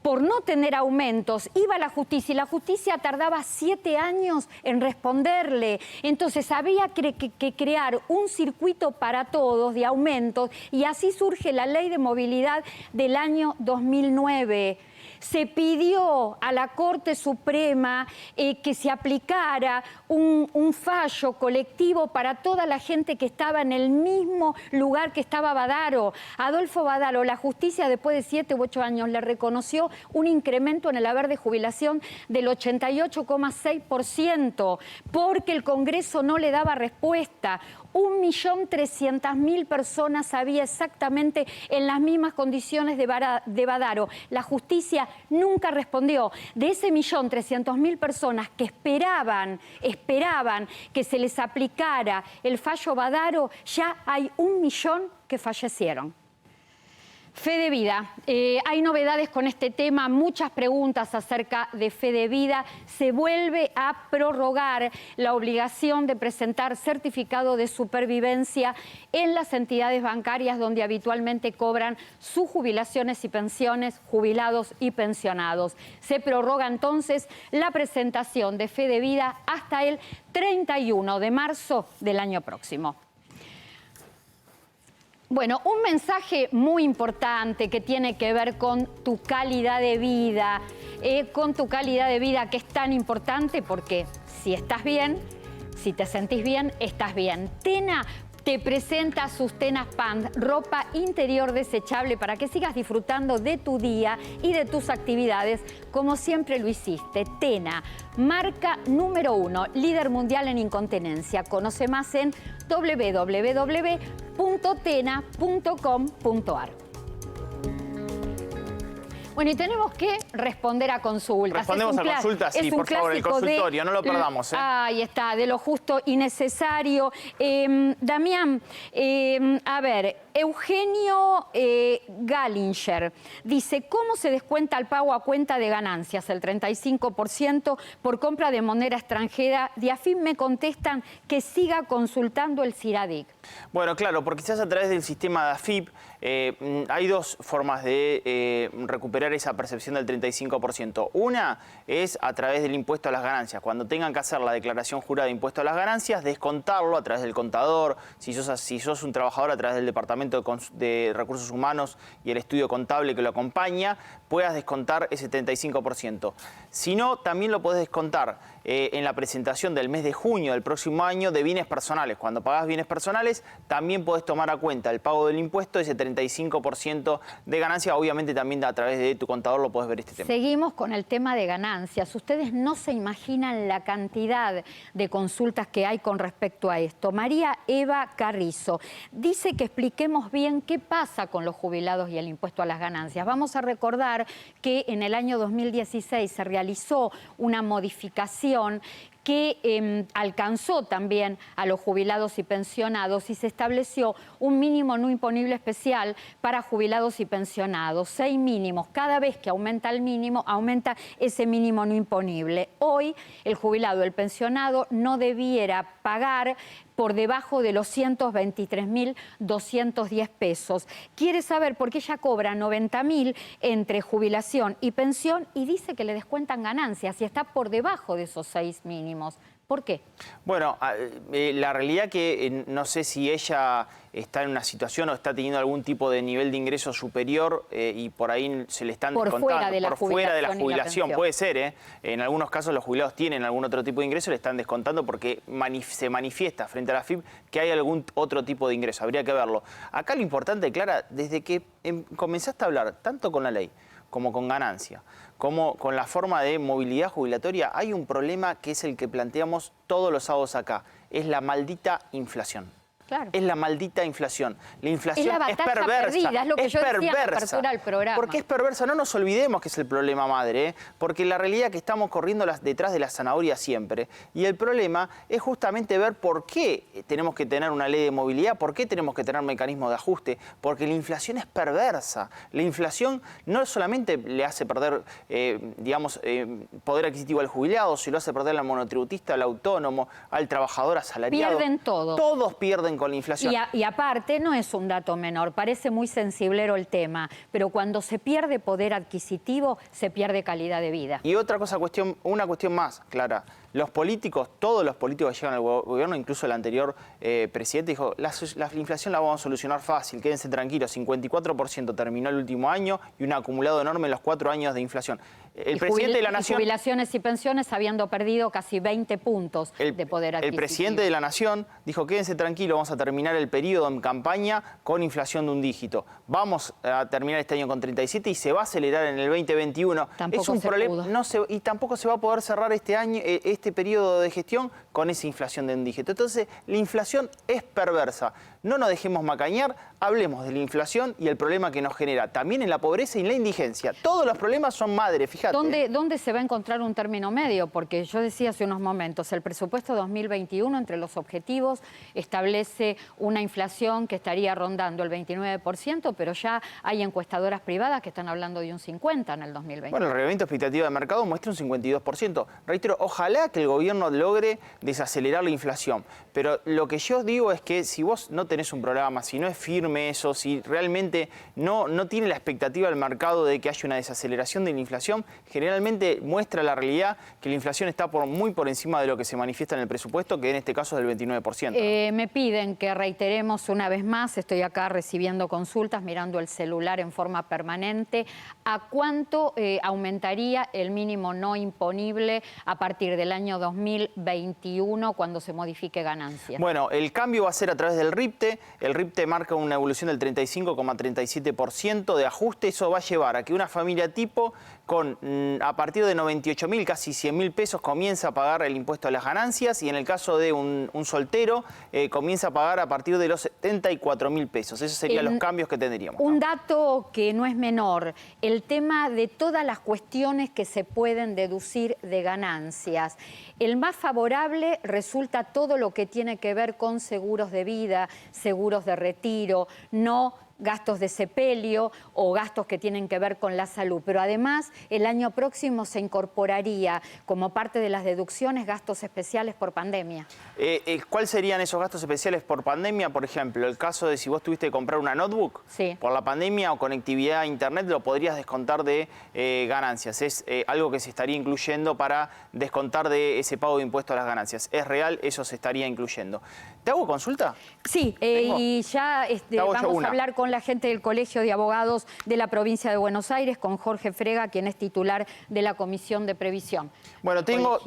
por no tener aumentos, iba a la justicia y la justicia tardaba 7 años en responderle. Entonces había que crear un circuito para todos de aumentos y así surge la Ley de Movilidad del año 2009. Se pidió a la Corte Suprema que se aplicara un fallo colectivo para toda la gente que estaba en el mismo lugar que estaba Bodaro. Adolfo Bodaro, la justicia después de 7 u 8 años le reconoció un incremento en el haber de jubilación del 88,6% porque el Congreso no le daba respuesta. 1.300.000 personas había exactamente en las mismas condiciones de Bodaro. La justicia nunca respondió. De ese 1.300.000 personas que esperaban que se les aplicara el fallo Badaro, ya hay 1 millón que fallecieron. Fe de Vida. Hay novedades con este tema, muchas preguntas acerca de Fe de Vida. Se vuelve a prorrogar la obligación de presentar certificado de supervivencia en las entidades bancarias donde habitualmente cobran sus jubilaciones y pensiones, jubilados y pensionados. Se prorroga entonces la presentación de Fe de Vida hasta el 31 de marzo del año próximo. Bueno, un mensaje muy importante que tiene que ver con tu calidad de vida, que es tan importante porque si estás bien, si te sentís bien, estás bien. Tena te presenta sus Tena Pants, ropa interior desechable para que sigas disfrutando de tu día y de tus actividades como siempre lo hiciste. Tena, marca número 1, líder mundial en incontinencia. Conoce más en www.tena.com.ar. Bueno, y tenemos que responder a consultas. Respondemos a consultas, sí, por favor, el consultorio, no lo perdamos. Ahí está, de lo justo y necesario. Damián, a ver, Eugenio Gallinger dice, ¿cómo se descuenta el pago a cuenta de ganancias, el 35% por compra de moneda extranjera? De AFIP me contestan que siga consultando el CIRADIC. Bueno, claro, porque quizás a través del sistema de AFIP hay dos formas de recuperar esa percepción del 35%. Una es a través del impuesto a las ganancias. Cuando tengan que hacer la declaración jurada de impuesto a las ganancias, descontarlo a través del contador. Si sos un trabajador, a través del Departamento de Recursos Humanos y el estudio contable que lo acompaña, puedas descontar ese 35%. Si no, también lo podés descontar en la presentación del mes de junio del próximo año de bienes personales. Cuando pagás bienes personales, también podés tomar a cuenta el pago del impuesto, ese 35% de ganancia. Obviamente también a través de tu contador lo podés ver este tema. Seguimos con el tema de ganancias. Ustedes no se imaginan la cantidad de consultas que hay con respecto a esto. María Eva Carrizo dice que expliquemos bien qué pasa con los jubilados y el impuesto a las ganancias. Vamos a recordar que en el año 2016 se realizó una modificación que alcanzó también a los jubilados y pensionados y se estableció un mínimo no imponible especial para jubilados y pensionados. 6 mínimos. Cada vez que aumenta el mínimo, aumenta ese mínimo no imponible. Hoy el jubilado, el pensionado, no debiera pagar por debajo de los 123.210 pesos. Quiere saber por qué ella cobra 90.000 entre jubilación y pensión y dice que le descuentan ganancias y está por debajo de esos 6 mínimos. ¿Por qué? Bueno, la realidad que no sé si ella está en una situación o está teniendo algún tipo de nivel de ingreso superior y por ahí se le están descontando. Por fuera de la jubilación, puede ser, En algunos casos los jubilados tienen algún otro tipo de ingreso y le están descontando porque se manifiesta frente a la AFIP que hay algún otro tipo de ingreso. Habría que verlo. Acá lo importante, Clara, desde que comenzaste a hablar, tanto con la ley como con ganancia, como con la forma de movilidad jubilatoria, hay un problema que es el que planteamos todos los sábados acá, es la maldita inflación. Claro. Es la maldita inflación. La inflación es perversa. Perdida, es lo que yo decía en la apertura del programa. Porque es perversa. No nos olvidemos que es el problema madre, porque la realidad es que estamos corriendo detrás de la zanahoria siempre. Y el problema es justamente ver por qué tenemos que tener una ley de movilidad, por qué tenemos que tener mecanismos de ajuste, porque la inflación es perversa. La inflación no solamente le hace perder, poder adquisitivo al jubilado, se lo hace perder al monotributista, al autónomo, al trabajador asalariado. Pierden todo. Todos pierden con la inflación. Y aparte, no es un dato menor, parece muy sensiblero el tema, pero cuando se pierde poder adquisitivo, se pierde calidad de vida. Y una cuestión más, Clara. Los políticos, todos los políticos que llegan al gobierno, incluso el anterior presidente, dijo, la inflación la vamos a solucionar fácil, quédense tranquilos, 54% terminó el último año y un acumulado enorme en los 4 años de inflación. El presidente de la Nación... jubilaciones y pensiones habiendo perdido casi 20 puntos de poder adquisitivo. El presidente de la Nación dijo, quédense tranquilos, vamos a terminar el periodo en campaña con inflación de un dígito. Vamos a terminar este año con 37 y se va a acelerar en el 2021. Tampoco es un problema, y tampoco se va a poder cerrar este año, este periodo de gestión con esa inflación de un dígito. Entonces, la inflación es perversa. No nos dejemos macañar, hablemos de la inflación y el problema que nos genera también en la pobreza y en la indigencia. Todos los problemas son madres, fíjate. ¿Dónde se va a encontrar un término medio? Porque yo decía hace unos momentos, el presupuesto 2021, entre los objetivos, establece una inflación que estaría rondando el 29%, pero ya hay encuestadoras privadas que están hablando de un 50% en el 2020. Bueno, el reglamento expectativa de mercado muestra un 52%. Reitero, ojalá que el gobierno logre desacelerar la inflación. Pero lo que yo digo es que si vos no tenés un programa, si no es firme eso, si realmente no tiene la expectativa del mercado de que haya una desaceleración de la inflación, generalmente muestra la realidad que la inflación está muy por encima de lo que se manifiesta en el presupuesto, que en este caso es del 29%. Me piden que reiteremos una vez más, estoy acá recibiendo consultas, mirando el celular en forma permanente, ¿a cuánto aumentaría el mínimo no imponible a partir del año 2021 cuando se modifique ganancias? Bueno, el cambio va a ser a través del RIPTE. El RIPTE marca una evolución del 35,37% de ajuste. Eso va a llevar a que una familia tipo a partir de 98.000, casi 100.000 pesos, comienza a pagar el impuesto a las ganancias, y en el caso de un soltero, comienza a pagar a partir de los 74.000 pesos. Esos serían los cambios que tendríamos, ¿no? Un dato que no es menor, el tema de todas las cuestiones que se pueden deducir de ganancias. El más favorable resulta todo lo que tiene que ver con seguros de vida, seguros de retiro, no gastos de sepelio o gastos que tienen que ver con la salud. Pero además, el año próximo se incorporaría como parte de las deducciones gastos especiales por pandemia. ¿Cuáles serían esos gastos especiales por pandemia? Por ejemplo, el caso de si vos tuviste que comprar una notebook por la pandemia o conectividad a internet, lo podrías descontar de ganancias. Es algo que se estaría incluyendo para descontar de ese pago de impuesto a las ganancias. Es real, eso se estaría incluyendo. ¿Te hago consulta? Sí, y ya vamos a hablar con la gente del Colegio de Abogados de la provincia de Buenos Aires, con Jorge Frega, quien es titular de la Comisión de Previsión. Bueno, tengo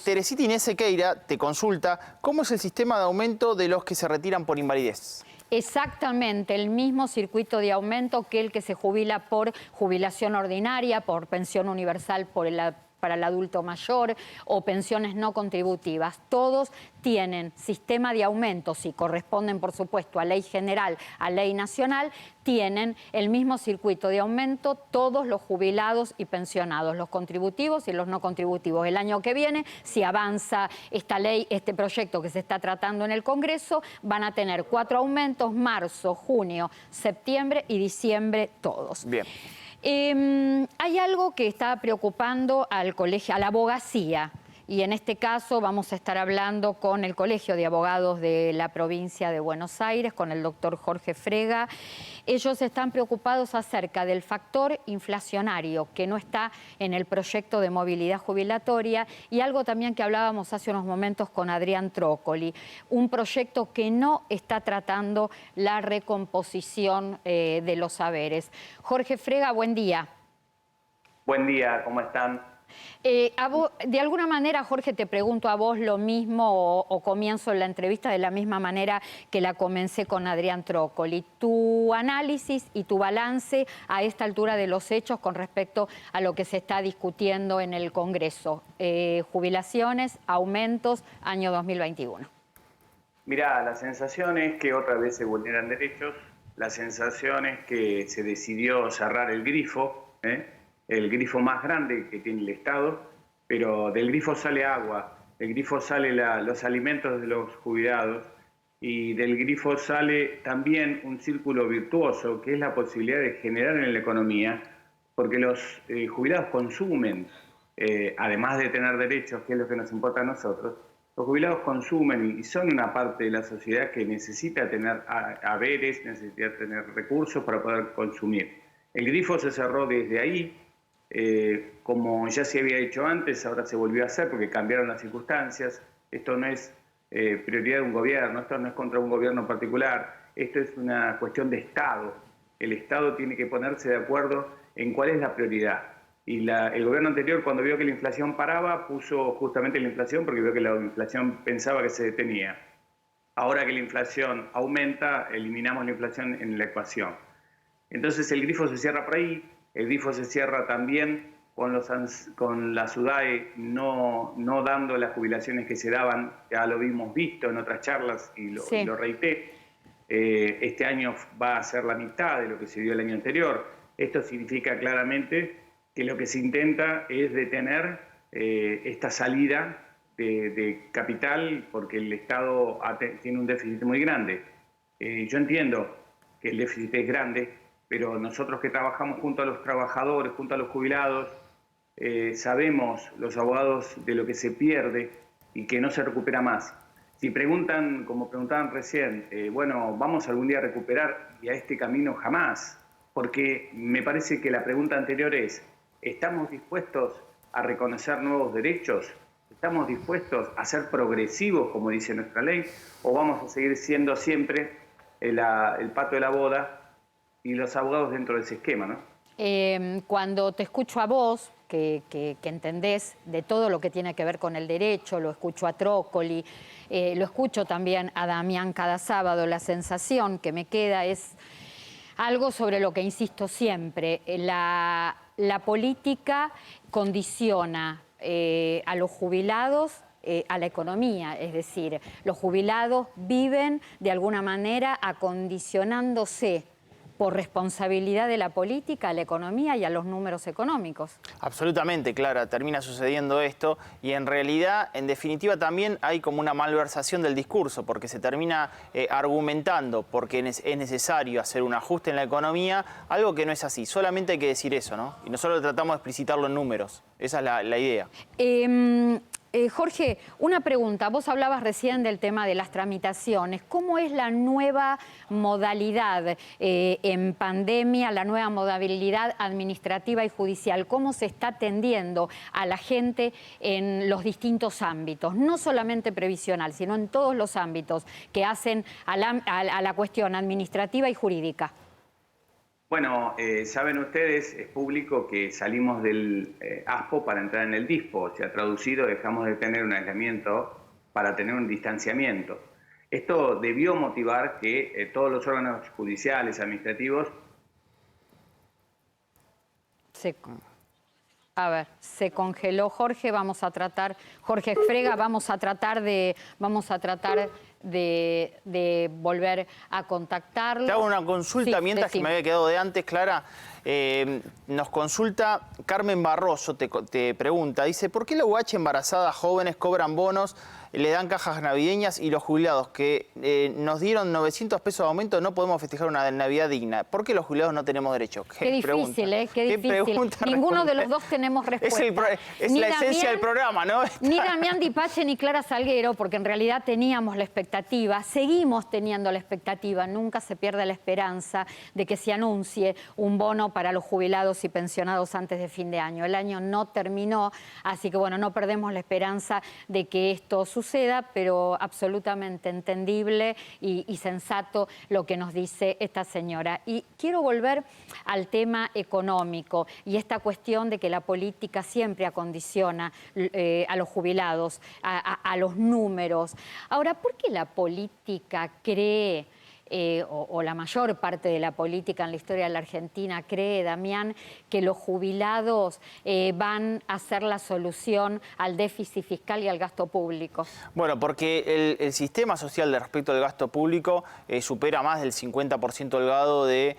Teresita Inés Sequeira, te consulta, ¿cómo es el sistema de aumento de los que se retiran por invalidez? Exactamente, el mismo circuito de aumento que el que se jubila por jubilación ordinaria, por pensión universal para el adulto mayor o pensiones no contributivas. Todos tienen sistema de aumento, si corresponden por supuesto a ley general, a ley nacional, tienen el mismo circuito de aumento todos los jubilados y pensionados, los contributivos y los no contributivos. El año que viene, si avanza esta ley, este proyecto que se está tratando en el Congreso, van a tener 4 aumentos, marzo, junio, septiembre y diciembre todos. Bien. Hay algo que está preocupando al colegio, a la abogacía, y en este caso vamos a estar hablando con el Colegio de Abogados de la provincia de Buenos Aires, con el doctor Jorge Frega. Ellos están preocupados acerca del factor inflacionario que no está en el proyecto de movilidad jubilatoria, y algo también que hablábamos hace unos momentos con Adrián Trócoli, un proyecto que no está tratando la recomposición de los saberes. Jorge Frega, buen día. Buen día, ¿cómo están? De alguna manera, Jorge, te pregunto a vos lo mismo o comienzo la entrevista de la misma manera que la comencé con Adrián Trócoli. Tu análisis y tu balance a esta altura de los hechos con respecto a lo que se está discutiendo en el Congreso. Jubilaciones, aumentos, año 2021. Mirá, la sensación es que otra vez se vulneran derechos, la sensación es que se decidió cerrar el grifo, el grifo más grande que tiene el Estado, pero del grifo sale agua, del grifo sale los alimentos de los jubilados, y del grifo sale también un círculo virtuoso, que es la posibilidad de generar en la economía, porque los jubilados consumen, además de tener derechos, que es lo que nos importa a nosotros, los jubilados consumen y son una parte de la sociedad que necesita tener haberes, necesita tener recursos para poder consumir. El grifo se cerró desde ahí, como ya se había hecho antes, ahora se volvió a hacer porque cambiaron las circunstancias. Esto no es prioridad de un gobierno, esto no es contra un gobierno particular, esto es una cuestión de Estado. El Estado tiene que ponerse de acuerdo en cuál es la prioridad. Y el gobierno anterior, cuando vio que la inflación paraba, puso justamente la inflación porque vio que la inflación pensaba que se detenía. Ahora que la inflación aumenta, eliminamos la inflación en la ecuación. Entonces el grifo se cierra por ahí, el grifo se cierra también con la SUDAE no dando las jubilaciones que se daban, ya lo vimos visto en otras charlas y lo reité. Este año va a ser la mitad de lo que se dio el año anterior. Esto significa claramente que lo que se intenta es detener esta salida de capital porque el Estado tiene un déficit muy grande. Yo entiendo que el déficit es grande, pero nosotros que trabajamos junto a los trabajadores, junto a los jubilados, sabemos, los abogados, de lo que se pierde y que no se recupera más. Si preguntan, como preguntaban recién, bueno, ¿vamos algún día a recuperar? Y a este camino jamás, porque me parece que la pregunta anterior es, ¿estamos dispuestos a reconocer nuevos derechos? ¿Estamos dispuestos a ser progresivos, como dice nuestra ley? ¿O vamos a seguir siendo siempre el pato de la boda y los abogados dentro de ese esquema, ¿no? Cuando te escucho a vos, que entendés de todo lo que tiene que ver con el derecho, lo escucho a Trócoli, lo escucho también a Damián cada sábado, la sensación que me queda es algo sobre lo que insisto siempre. La política condiciona a los jubilados a la economía, es decir, los jubilados viven de alguna manera acondicionándose por responsabilidad de la política a la economía y a los números económicos. Absolutamente, Clara, termina sucediendo esto y en realidad, en definitiva, también hay como una malversación del discurso porque se termina argumentando porque es necesario hacer un ajuste en la economía, algo que no es así, solamente hay que decir eso, ¿no? Y nosotros tratamos de explicitarlo en números, esa es la idea. Jorge, una pregunta. Vos hablabas recién del tema de las tramitaciones. ¿Cómo es la nueva modalidad en pandemia, la nueva modalidad administrativa y judicial? ¿Cómo se está atendiendo a la gente en los distintos ámbitos? No solamente previsional, sino en todos los ámbitos que hacen a la cuestión administrativa y jurídica. Bueno, saben ustedes, es público que salimos del ASPO para entrar en el DISPO, o sea, traducido, dejamos de tener un aislamiento para tener un distanciamiento. Esto debió motivar que todos los órganos judiciales, administrativos... Se congeló Jorge, vamos a tratar, Jorge Frega, vamos a tratar de volver a contactarlo. Te hago una consulta mientras que me había quedado de antes, Clara. Nos consulta Carmen Barroso, te pregunta, dice, ¿por qué la UH embarazadas jóvenes cobran bonos, le dan cajas navideñas y los jubilados que nos dieron 900 pesos de aumento no podemos festejar una Navidad digna? ¿Por qué los jubilados no tenemos derecho? Qué difícil, qué difícil. Ninguno de los dos tenemos respuesta. Es la esencia del programa, ¿no? Ni Damián Dipache ni Clara Salguero, porque en realidad teníamos la expectativa, seguimos teniendo la expectativa, nunca se pierde la esperanza de que se anuncie un bono para los jubilados y pensionados antes de fin de año. El año no terminó, así que bueno, no perdemos la esperanza de que esto suceda, pero absolutamente entendible y sensato lo que nos dice esta señora. Y quiero volver al tema económico y esta cuestión de que la política siempre acondiciona a los jubilados, a los números. Ahora, ¿por qué la política cree, o la mayor parte de la política en la historia de la Argentina cree, Damián, que los jubilados van a ser la solución al déficit fiscal y al gasto público? Bueno, porque el sistema social de respecto al gasto público supera más del 50% holgado de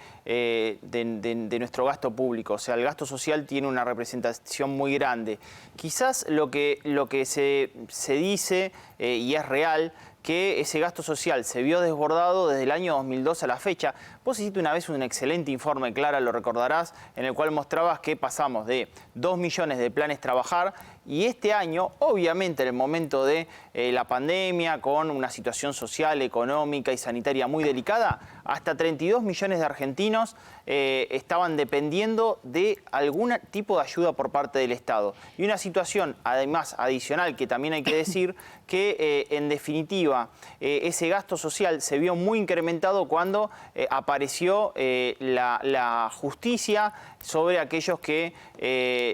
nuestro gasto público. O sea, el gasto social tiene una representación muy grande. Quizás lo que se dice, y es real, que ese gasto social se vio desbordado desde el año 2002 a la fecha. Vos hiciste una vez un excelente informe, Clara, lo recordarás, en el cual mostrabas que pasamos de 2 millones de planes trabajar Y este año, obviamente en el momento de la pandemia, con una situación social, económica y sanitaria muy delicada, hasta 32 millones de argentinos estaban dependiendo de algún tipo de ayuda por parte del Estado. Y una situación, además, adicional, que también hay que decir, que en definitiva ese gasto social se vio muy incrementado cuando apareció la justicia sobre aquellos que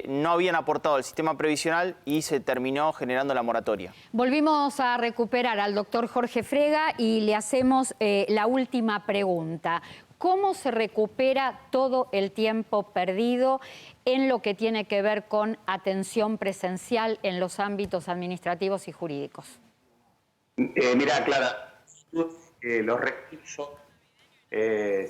no habían aportado al sistema previsional y se terminó generando la moratoria. Volvimos a recuperar al doctor Jorge Frega y le hacemos la última pregunta. ¿Cómo se recupera todo el tiempo perdido en lo que tiene que ver con atención presencial en los ámbitos administrativos y jurídicos? Mirá, Clara, los recursos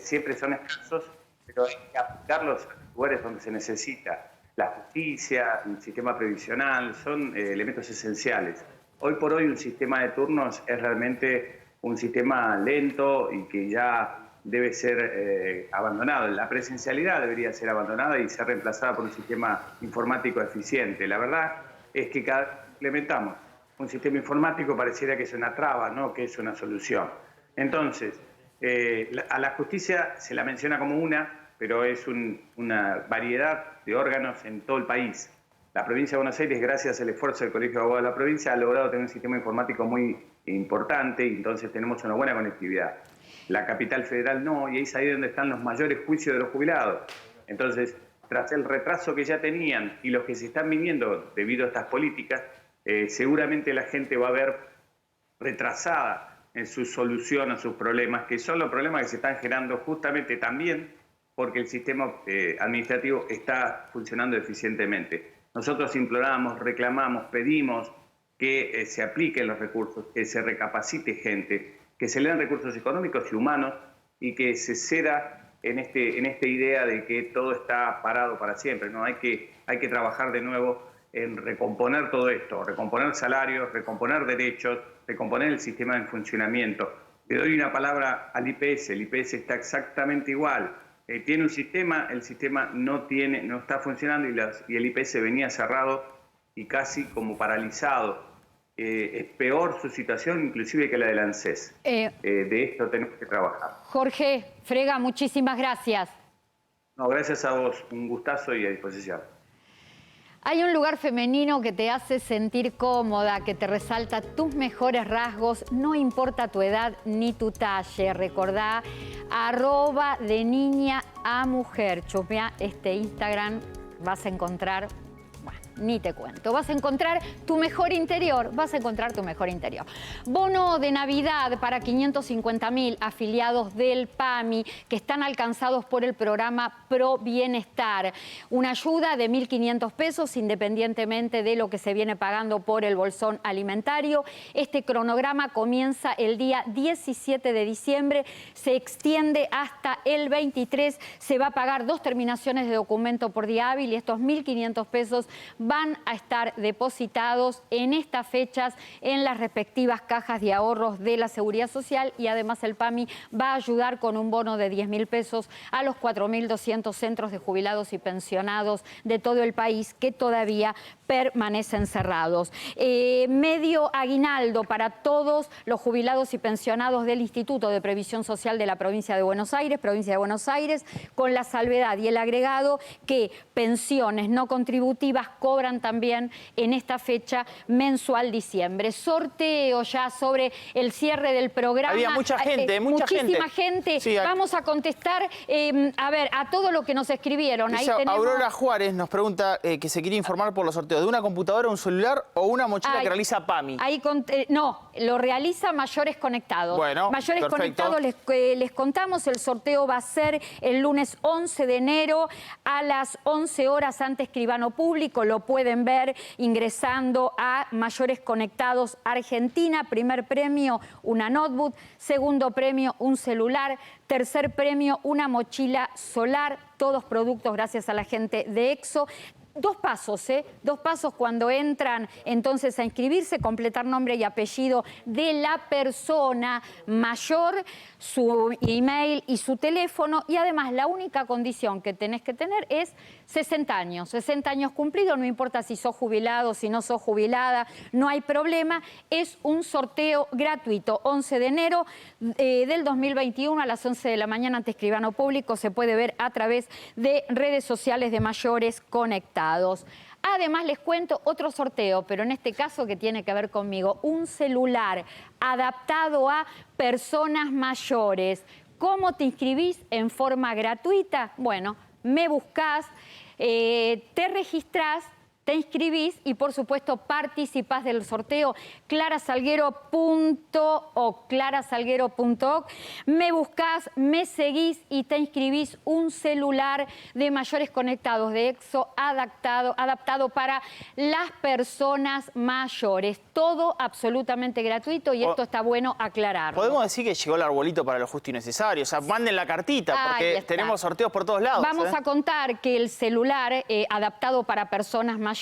siempre son escasos, pero hay que aplicarlos a los lugares donde se necesita. La justicia, el sistema previsional, son elementos esenciales. Hoy por hoy un sistema de turnos es realmente un sistema lento y que ya debe ser abandonado. La presencialidad debería ser abandonada y ser reemplazada por un sistema informático eficiente. La verdad es que cada vez que implementamos un sistema informático pareciera que es una traba, no que es una solución. Entonces, a la justicia se la menciona como una, pero es una variedad de órganos en todo el país. La provincia de Buenos Aires, gracias al esfuerzo del Colegio de Abogados de la provincia, ha logrado tener un sistema informático muy importante y entonces tenemos una buena conectividad. La capital federal no, y es ahí donde están los mayores juicios de los jubilados. Entonces, tras el retraso que ya tenían y los que se están viniendo debido a estas políticas, seguramente la gente va a ver retrasada en su solución a sus problemas, que son los problemas que se están generando justamente también porque el sistema administrativo está funcionando eficientemente. Nosotros imploramos, reclamamos, pedimos que se apliquen los recursos, que se recapacite gente, que se le den recursos económicos y humanos y que se ceda en esta idea de que todo está parado para siempre, ¿no? Hay que trabajar de nuevo en recomponer todo esto, recomponer salarios, recomponer derechos, recomponer el sistema en funcionamiento. Le doy una palabra al IPS, el IPS está exactamente igual. Tiene un sistema, el sistema no está funcionando y el IPS venía cerrado y casi como paralizado. Es peor su situación inclusive que la del ANSES. De esto tenemos que trabajar. Jorge Frega, muchísimas gracias. No, gracias a vos, un gustazo y a disposición. Hay un lugar femenino que te hace sentir cómoda, que te resalta tus mejores rasgos, no importa tu edad ni tu talle. Recordá, @de niña a mujer. Chupea este Instagram, vas a encontrar, bueno, ni te cuento. Vas a encontrar tu mejor interior, Bono de Navidad para 550.000 afiliados del PAMI que están alcanzados por el programa Pro Bienestar. Una ayuda de 1.500 pesos independientemente de lo que se viene pagando por el bolsón alimentario. Este cronograma comienza el día 17 de diciembre, se extiende hasta el 23. Se va a pagar 2 terminaciones de documento por día hábil y estos 1.500 pesos van a estar depositados en estas fechas en las respectivas cajas de ahorros de la Seguridad Social y además el PAMI va a ayudar con un bono de 10.000 pesos a los 4.200 centros de jubilados y pensionados de todo el país que todavía permanecen cerrados. Medio aguinaldo para todos los jubilados y pensionados del Instituto de Previsión Social de la provincia de Buenos Aires, con la salvedad y el agregado que pensiones no contributivas cobran también en esta fecha mensual diciembre. Sorteo ya sobre el cierre del programa. Había mucha gente, muchísima gente. Sí, vamos a contestar a todo lo que nos escribieron. Ahí tenemos... Aurora Juárez nos pregunta que se quiere informar por los sorteos de una computadora, un celular o una mochila que realiza PAMI. No, lo realiza Mayores Conectados. Bueno, Mayores perfecto. Conectados, les contamos, el sorteo va a ser el lunes 11 de enero a las 11 horas ante Escribano Público. Lo pueden ver ingresando a Mayores Conectados Argentina. Primer premio, una notebook. Segundo premio, un celular. Tercer premio, una mochila solar. Todos productos gracias a la gente de EXO. 2 pasos, ¿eh? 2 pasos cuando entran entonces a inscribirse, completar nombre y apellido de la persona mayor, su email y su teléfono, y además la única condición que tenés que tener es 60 años cumplidos, no importa si sos jubilado, si no sos jubilada, no hay problema, es un sorteo gratuito, 11 de enero del 2021 a las 11 de la mañana ante Escribano Público, se puede ver a través de redes sociales de Mayores Conectados. Además les cuento otro sorteo, pero en este caso que tiene que ver conmigo, un celular adaptado a personas mayores. ¿Cómo te inscribís en forma gratuita? Bueno, me buscás, te registrás, te inscribís y por supuesto participás del sorteo. clarasalguero.org, me buscás, me seguís y te inscribís un celular de Mayores Conectados de EXO adaptado para las personas mayores. Todo absolutamente gratuito y esto está bueno aclararlo. Podemos decir que llegó el arbolito para lo justo y necesario. O sea, manden la cartita porque tenemos sorteos por todos lados. Vamos a contar que el celular adaptado para personas mayores,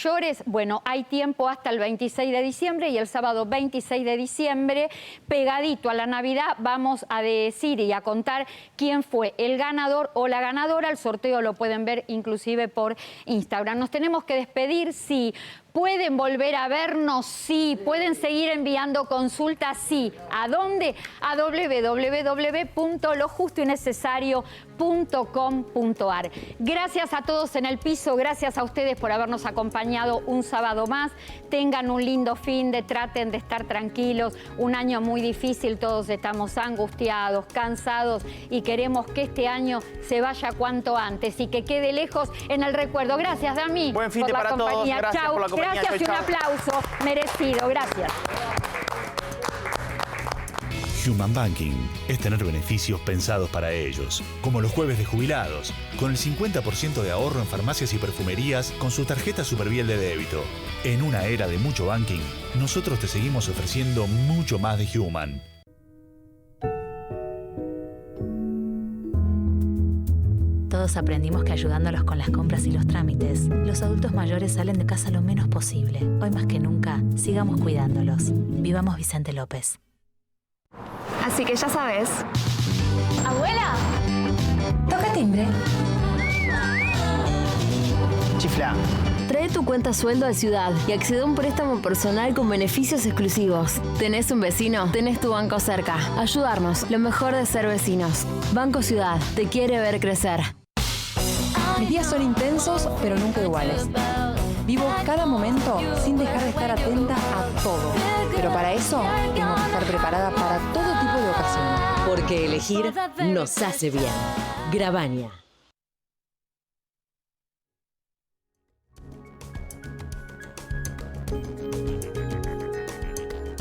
bueno, hay tiempo hasta el 26 de diciembre y el sábado 26 de diciembre, pegadito a la Navidad, vamos a decir y a contar quién fue el ganador o la ganadora. El sorteo lo pueden ver inclusive por Instagram. Nos tenemos que despedir, sí. ¿Pueden volver a vernos? Sí. ¿Pueden seguir enviando consultas? Sí. ¿A dónde? A www.lojustoynecesario.com.ar. Gracias a todos en el piso, gracias a ustedes por habernos acompañado un sábado más. Tengan un lindo fin de, traten de estar tranquilos. Un año muy difícil, todos estamos angustiados, cansados y queremos que este año se vaya cuanto antes y que quede lejos en el recuerdo. Gracias, Dami, buen fin por la para compañía. Todos. Gracias Chau. por la compañía. Gracias y un aplauso merecido. Gracias. Human Banking es tener beneficios pensados para ellos, como los jueves de jubilados, con el 50% de ahorro en farmacias y perfumerías con su tarjeta Superviel de débito. En una era de mucho banking, nosotros te seguimos ofreciendo mucho más de Human. Todos aprendimos que ayudándolos con las compras y los trámites, los adultos mayores salen de casa lo menos posible. Hoy más que nunca, sigamos cuidándolos. Vivamos Vicente López. Así que ya sabes. ¡Abuela! Toca timbre. Chifla. Trae tu cuenta sueldo a Ciudad y accede a un préstamo personal con beneficios exclusivos. ¿Tenés un vecino? Tenés tu banco cerca. Ayudarnos, lo mejor de ser vecinos. Banco Ciudad, te quiere ver crecer. Mis días son intensos, pero nunca iguales. Vivo cada momento sin dejar de estar atenta a todo. Pero para eso, tengo que estar preparada para todo tipo de ocasiones. Porque elegir nos hace bien. Grabania.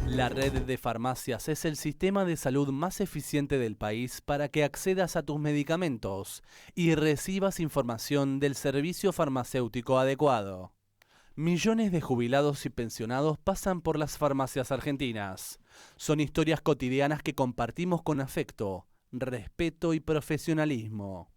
La red de farmacias es el sistema de salud más eficiente del país para que accedas a tus medicamentos y recibas información del servicio farmacéutico adecuado. Millones de jubilados y pensionados pasan por las farmacias argentinas. Son historias cotidianas que compartimos con afecto, respeto y profesionalismo.